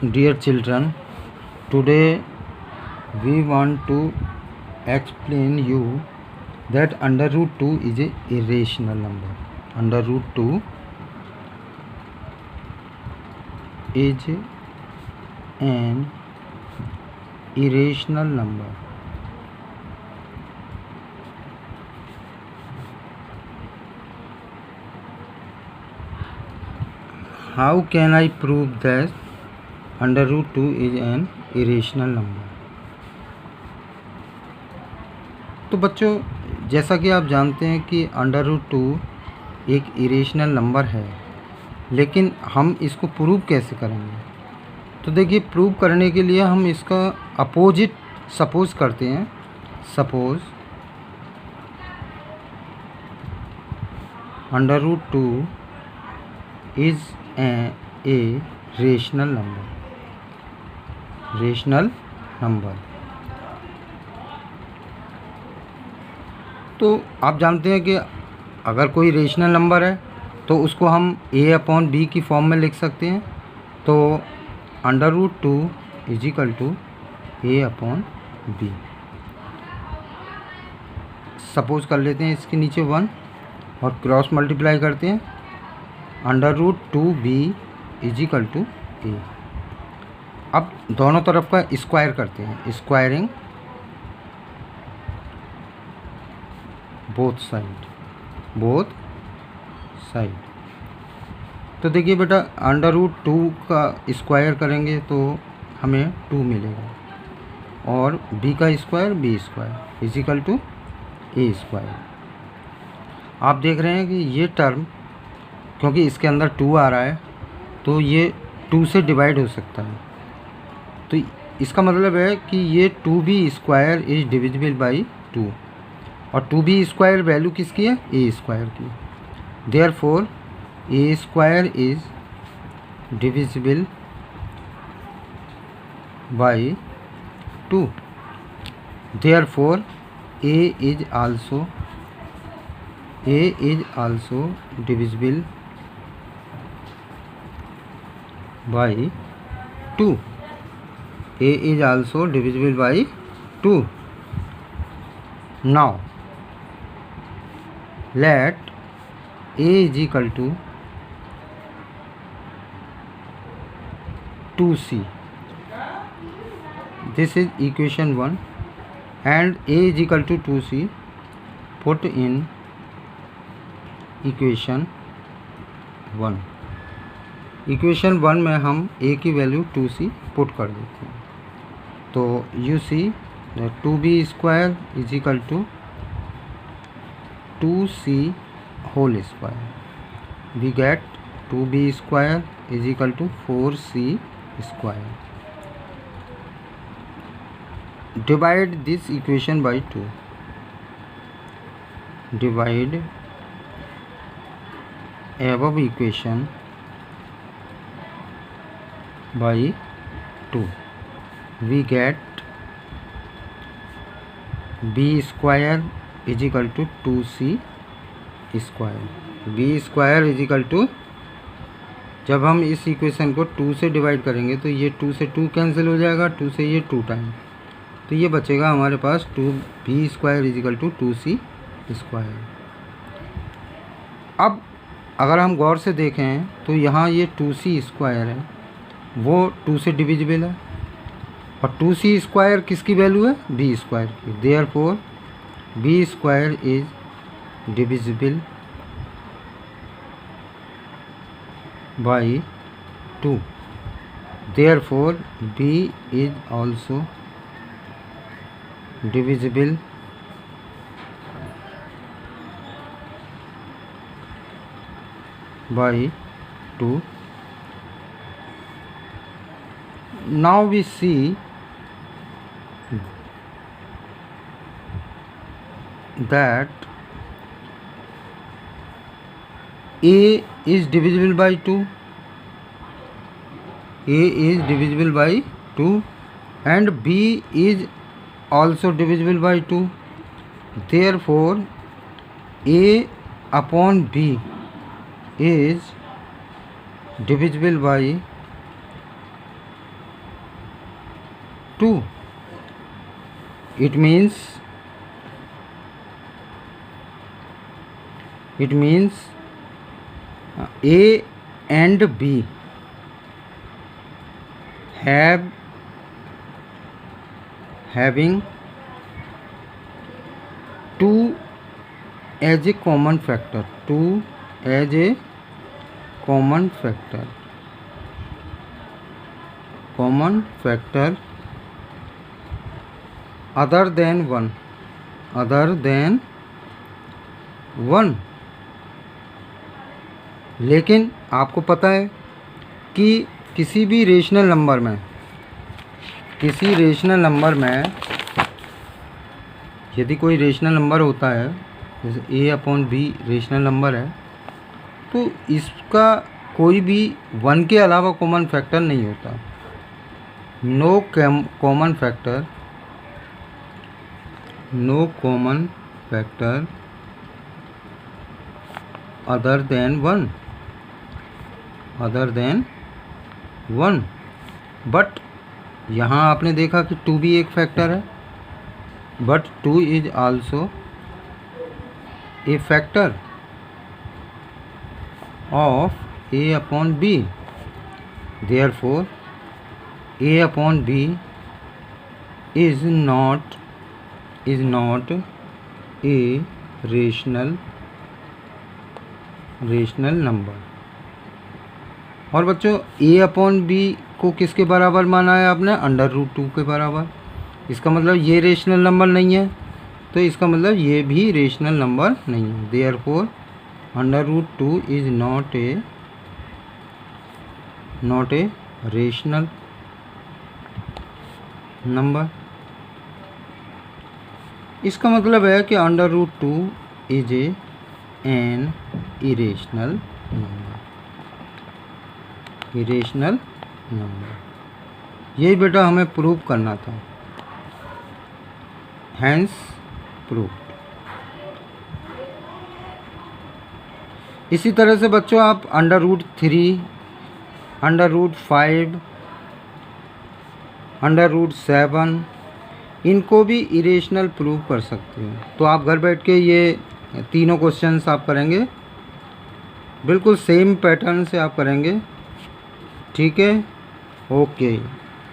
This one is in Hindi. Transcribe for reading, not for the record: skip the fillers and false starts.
Dear children, today we want to explain you that under root 2 is a irrational number. Under root 2 is an irrational number. How can I prove that under root 2 is an irrational number? तो बच्चों, जैसा कि आप जानते हैं कि अंडर रूट 2 एक इरेशनल नंबर है, लेकिन हम इसको प्रूव कैसे करेंगे? तो देखिए, प्रूव करने के लिए हम इसका अपोजिट सपोज करते हैं. Suppose under root 2 is a rational number. तो आप जानते हैं कि अगर कोई रेशनल नंबर है तो उसको हम a/b की फॉर्म में लिख सकते हैं. तो under root 2 is equal to a/b. Suppose कर लेते हैं इसके नीचे 1 और क्रॉस मल्टीप्लाई करते हैं. Under root 2b is equal to a. अब दोनों तरफ का स्क्वायर करते हैं. Squaring both side. तो देखिए बेटा, अंडर रूट 2 का स्क्वायर करेंगे तो हमें 2 मिलेगा, और b का square b² is equal to a². आप देख रहे हैं कि ये टर्म, क्योंकि इसके अंदर 2 आ रहा है, तो ये 2 से डिवाइड हो सकता है. तो इसका मतलब है कि ये 2b² इज डिविजिबल बाई 2, और 2b² वैल्यू किसकी है? a² की. Therefore a² is divisible by 2. Therefore a is also divisible by 2. a is also divisible by 2. Now let a is equal to 2c. This is equation 1, and a is equal to 2c put in equation 1. Equation 1 में हम a की वैल्यू 2c पुट कर देते हैं. तो you see 2b² is equal to 2c whole square. We get 2b² is equal to 4c². Divide this equation by 2. Divide above equation by 2. We get b² is equal to 2c². b² is equal to, जब हम इस इक्वेशन को 2 से डिवाइड करेंगे तो ये 2 से 2 कैंसिल हो जाएगा, 2 से ये 2 टाइम, तो ये बचेगा हमारे पास 2b² is equal to 2c². अब अगर हम गौर से देखें तो यहाँ ये 2c² है, वो 2 से डिविजिबल है, और 2c² किसकी वैल्यू है? b² की. Therefore b² is divisible by 2. Therefore b is also divisible by 2. Now we see that a is divisible by 2. a is divisible by 2 and b is also divisible by 2. Therefore a upon b is divisible by 2. It means A and B having 2 as a common factor. 2 as a common factor other than 1. लेकिन आपको पता है कि किसी रेशनल नंबर में यदि कोई रेशनल नंबर होता है, जैसे A/B रेशनल नंबर है, तो इसका कोई भी 1 के अलावा कॉमन फैक्टर नहीं होता. No common factor other than 1. But यहाँ आपने देखा कि 2 भी एक फैक्टर है, but 2 is also a factor of A/B. Therefore A/B is not a rational number. और बच्चों A/B को किसके बराबर माना है आपने? √2 के बराबर. इसका मतलब ये रेशनल नंबर नहीं है, तो इसका मतलब ये भी रेशनल नंबर नहीं है. Therefore √2 is not a rational number. इसका मतलब है कि √2 is an irrational number. यही बेटा हमें प्रूव करना था. Hence proved. इसी तरह से बच्चों आप √3, √5, √7 इनको भी इरेशनल प्रूव कर सकते हो. तो आप घर बैठ के ये तीनों क्वेश्चंस आप करेंगे, बिल्कुल सेम पैटर्न से आप करेंगे. ठीक है, ओके.